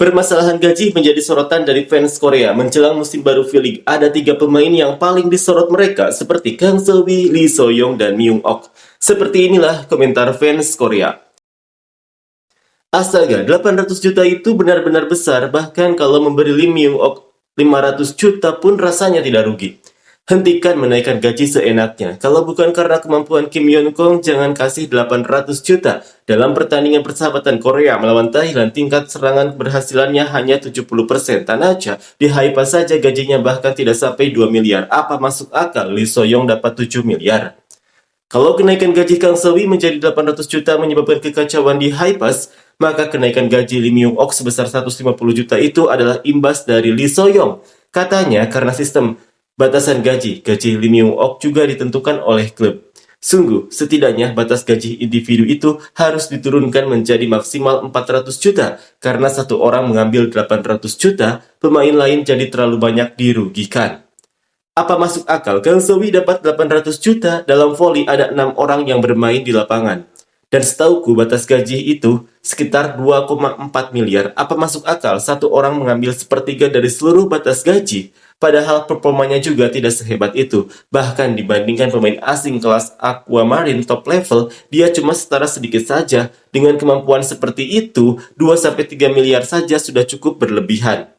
Permasalahan gaji menjadi sorotan dari fans Korea menjelang musim baru V-League. Ada 3 pemain yang paling disorot mereka seperti Kang Seo-wi, Lee So-young, dan Myung-ok. Seperti inilah komentar fans Korea. Astaga, 800 juta itu benar-benar besar, bahkan kalau memberi Lee Myung-ok 500 juta pun rasanya tidak rugi. Hentikan menaikkan gaji seenaknya. Kalau bukan karena kemampuan Kim Yeon-kong, jangan kasih 800 juta. Dalam pertandingan persahabatan Korea melawan Thailand, tingkat serangan keberhasilannya hanya 70%. Tanaja, di Haifa saja gajinya bahkan tidak sampai 2 miliar. Apa masuk akal Lee So-young dapat 7 miliar? Kalau kenaikan gaji Kang Seo-wi menjadi 800 juta menyebabkan kekacauan di Haipas, maka kenaikan gaji Lee Myung-ok sebesar 150 juta itu adalah imbas dari Lee So-young. Katanya karena sistem batasan gaji Lee Myung-ok juga ditentukan oleh klub. Sungguh, setidaknya batas gaji individu itu harus diturunkan menjadi maksimal 400 juta, karena satu orang mengambil 800 juta, pemain lain jadi terlalu banyak dirugikan. Apa masuk akal Kang Seo-wi dapat 800 juta, dalam voli ada 6 orang yang bermain di lapangan. Dan setauku batas gaji itu sekitar 2,4 miliar. Apa masuk akal satu orang mengambil sepertiga dari seluruh batas gaji? Padahal performanya juga tidak sehebat itu. Bahkan dibandingkan pemain asing kelas Aquamarine top level, dia cuma setara sedikit saja. Dengan kemampuan seperti itu, 2-3 miliar saja sudah cukup berlebihan.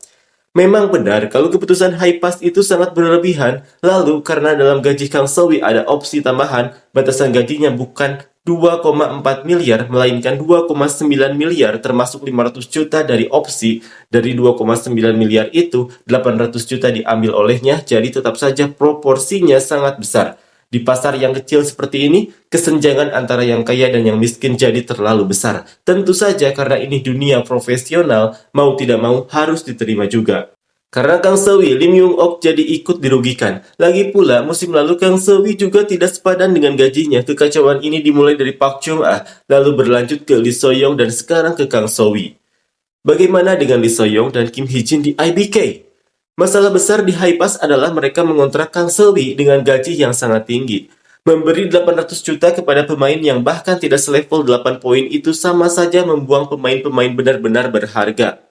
Memang benar kalau keputusan Haipas itu sangat berlebihan, lalu karena dalam gaji Kang Seo-wi ada opsi tambahan, batasan gajinya bukan 2,4 miliar, melainkan 2,9 miliar termasuk 500 juta dari opsi. Dari 2,9 miliar itu, 800 juta diambil olehnya, jadi tetap saja proporsinya sangat besar. Di pasar yang kecil seperti ini, kesenjangan antara yang kaya dan yang miskin jadi terlalu besar. Tentu saja karena ini dunia profesional, mau tidak mau harus diterima juga. Karena Kang Seo-wi, Lee Myung-ok jadi ikut dirugikan. Lagi pula, musim lalu Kang Seo-wi juga tidak sepadan dengan gajinya. Kekacauan ini dimulai dari Park Chung-ah, lalu berlanjut ke Lee So-young dan sekarang ke Kang Seo-wi. Bagaimana dengan Lee So-young dan Kim Hee-jin di IBK? Masalah besar di Haipas adalah mereka mengontrak Kang Seo-wi dengan gaji yang sangat tinggi. Memberi 800 juta kepada pemain yang bahkan tidak selevel 8 poin itu sama saja membuang pemain-pemain benar-benar berharga.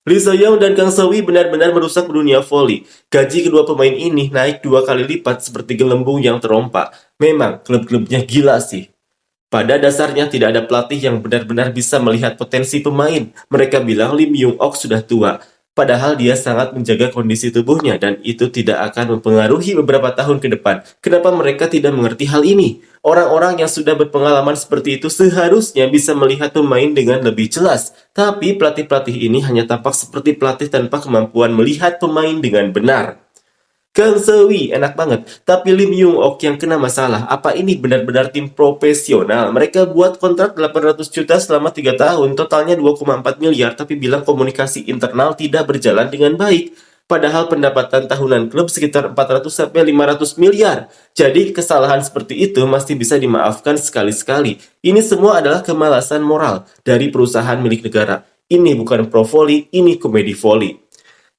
Lee So-young dan Kang Seo-wi benar-benar merusak dunia voli. Gaji kedua pemain ini naik 2 kali lipat seperti gelembung yang terompak. Memang klub-klubnya gila sih. Pada dasarnya tidak ada pelatih yang benar-benar bisa melihat potensi pemain. Mereka bilang Lee Myung-ok sudah tua. Padahal dia sangat menjaga kondisi tubuhnya dan itu tidak akan mempengaruhi beberapa tahun ke depan. Kenapa mereka tidak mengerti hal ini? Orang-orang yang sudah berpengalaman seperti itu seharusnya bisa melihat pemain dengan lebih jelas. Tapi pelatih-pelatih ini hanya tampak seperti pelatih tanpa kemampuan melihat pemain dengan benar. Kang Seo-wi enak banget, tapi Lee Myung-ok yang kena masalah. Apa ini benar-benar tim profesional? Mereka buat kontrak 800 juta selama 3 tahun, totalnya 2,4 miliar, tapi bilang komunikasi internal tidak berjalan dengan baik. Padahal pendapatan tahunan klub sekitar 400-500 miliar. Jadi kesalahan seperti itu masih bisa dimaafkan sekali-sekali. Ini semua adalah kemalasan moral dari perusahaan milik negara. Ini bukan pro volley, ini komedi volley.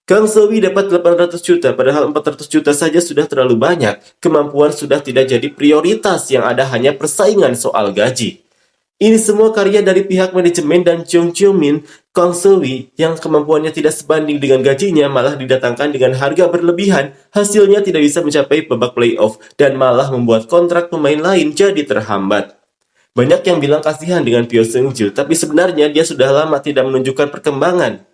Kang Seo-wi dapat 800 juta, padahal 400 juta saja sudah terlalu banyak. Kemampuan sudah tidak jadi prioritas, yang ada hanya persaingan soal gaji. Ini semua karya dari pihak manajemen dan Jung Joo-min. Kang Seo-wi yang kemampuannya tidak sebanding dengan gajinya malah didatangkan dengan harga berlebihan. Hasilnya tidak bisa mencapai babak playoff dan malah membuat kontrak pemain lain jadi terhambat. Banyak yang bilang kasihan dengan Pyo Seung-ju, tapi sebenarnya dia sudah lama tidak menunjukkan perkembangan.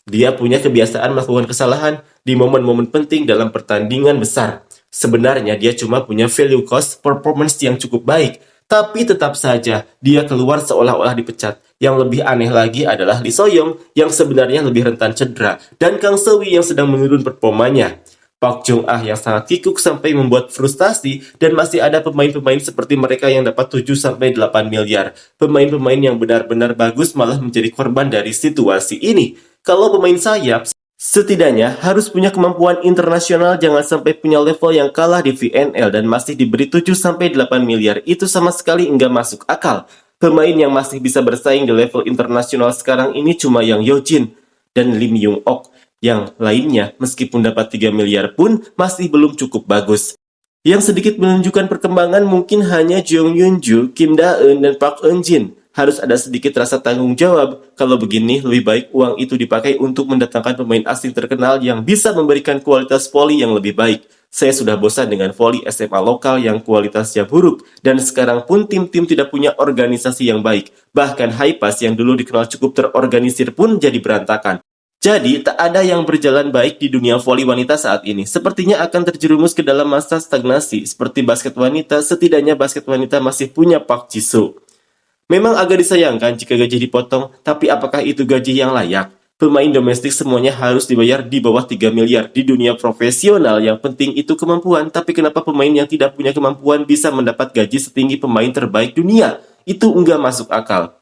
Dia punya kebiasaan melakukan kesalahan di momen-momen penting dalam pertandingan besar. Sebenarnya dia cuma punya value cost performance yang cukup baik, tapi tetap saja dia keluar seolah-olah dipecat. Yang lebih aneh lagi adalah Lee So-young yang sebenarnya lebih rentan cedera, dan Kang Seo-wi yang sedang menurun performanya. Park Chung-ah yang sangat kikuk sampai membuat frustasi, dan masih ada pemain-pemain seperti mereka yang dapat 7-8 miliar. Pemain-pemain yang benar-benar bagus malah menjadi korban dari situasi ini. Kalau pemain sayap, setidaknya harus punya kemampuan internasional, jangan sampai punya level yang kalah di VNL dan masih diberi 7-8 miliar. Itu sama sekali enggak masuk akal. Pemain yang masih bisa bersaing di level internasional sekarang ini cuma Yang Yeojin dan Lee Myung-ok. Yang lainnya, meskipun dapat 3 miliar pun masih belum cukup bagus. Yang sedikit menunjukkan perkembangan mungkin hanya Jung Yoon-ju, Kim Da-eun, dan Park Eun-jin. harus ada sedikit rasa tanggung jawab. Kalau begini, lebih baik uang itu dipakai untuk mendatangkan pemain asing terkenal yang bisa memberikan kualitas voli yang lebih baik. Saya sudah bosan dengan voli SMA lokal yang kualitasnya buruk, dan sekarang pun tim-tim tidak punya organisasi yang baik. Bahkan Haipas yang dulu dikenal cukup terorganisir pun jadi berantakan. Jadi, tak ada yang berjalan baik di dunia voli wanita saat ini. Sepertinya akan terjerumus ke dalam masa stagnasi. Seperti basket wanita, setidaknya basket wanita masih punya Park Ji-soo. Memang agak disayangkan jika gaji dipotong, tapi apakah itu gaji yang layak? Pemain domestik semuanya harus dibayar di bawah 3 miliar. Di dunia profesional, yang penting itu kemampuan. Tapi kenapa pemain yang tidak punya kemampuan bisa mendapat gaji setinggi pemain terbaik dunia? Itu enggak masuk akal.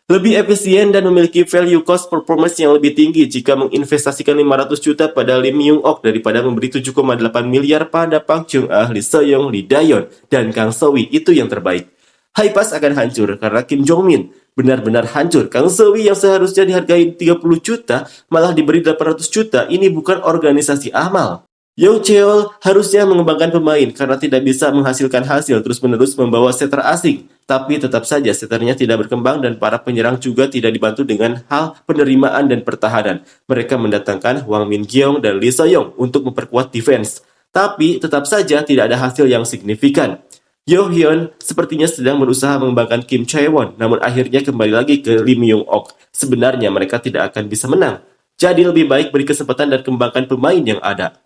Lebih efisien dan memiliki value cost performance yang lebih tinggi jika menginvestasikan 500 juta pada Lim Young-ok daripada memberi 7,8 miliar pada Park Chung-ah, Lee Seong, Lee Dayon, dan Kang So-wi. Itu yang terbaik. Haipas akan hancur karena Kim Jong-min benar-benar hancur. Kang So-wi yang seharusnya dihargai 30 juta malah diberi 800 juta. Ini bukan organisasi amal. Young Cheol harusnya mengembangkan pemain karena tidak bisa menghasilkan hasil terus-menerus membawa setter asing. Tapi tetap saja setternya tidak berkembang dan para penyerang juga tidak dibantu dengan hal penerimaan dan pertahanan. Mereka mendatangkan Hwang Min-gyeong dan Lee So-young untuk memperkuat defense. Tapi tetap saja tidak ada hasil yang signifikan. Yo Hyun sepertinya sedang berusaha mengembangkan Kim Chae-won, namun akhirnya kembali lagi ke Lim Young-ok. Sebenarnya mereka tidak akan bisa menang. Jadi lebih baik beri kesempatan dan kembangkan pemain yang ada.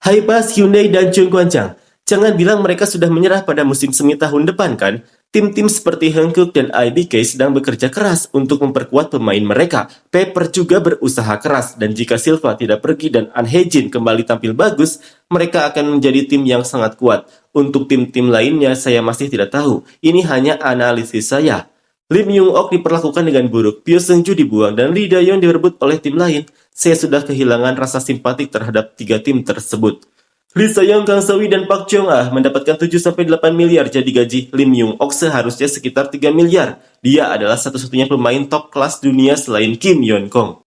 Haipas, Hyundai, dan Chung Kwan-chang. Jangan bilang mereka sudah menyerah pada musim semi tahun depan kan? Tim-tim seperti Hankook dan IBK sedang bekerja keras untuk memperkuat pemain mereka. Pepper juga berusaha keras, dan jika Silva tidak pergi dan An Hye-jin kembali tampil bagus, mereka akan menjadi tim yang sangat kuat. Untuk tim-tim lainnya saya masih tidak tahu. Ini hanya analisis saya. Lim Young-ok diperlakukan dengan buruk, Pyo Seung-ju dibuang, dan Lee Da-yeon direbut oleh tim lain. Saya sudah kehilangan rasa simpatik terhadap tiga tim tersebut. Lee Seong, Kang So-wi, dan Park Chung-ah mendapatkan 7-8 miliar jadi gaji. Lim Young-ok seharusnya sekitar 3 miliar. Dia adalah satu-satunya pemain top kelas dunia selain Kim Yeon-kong.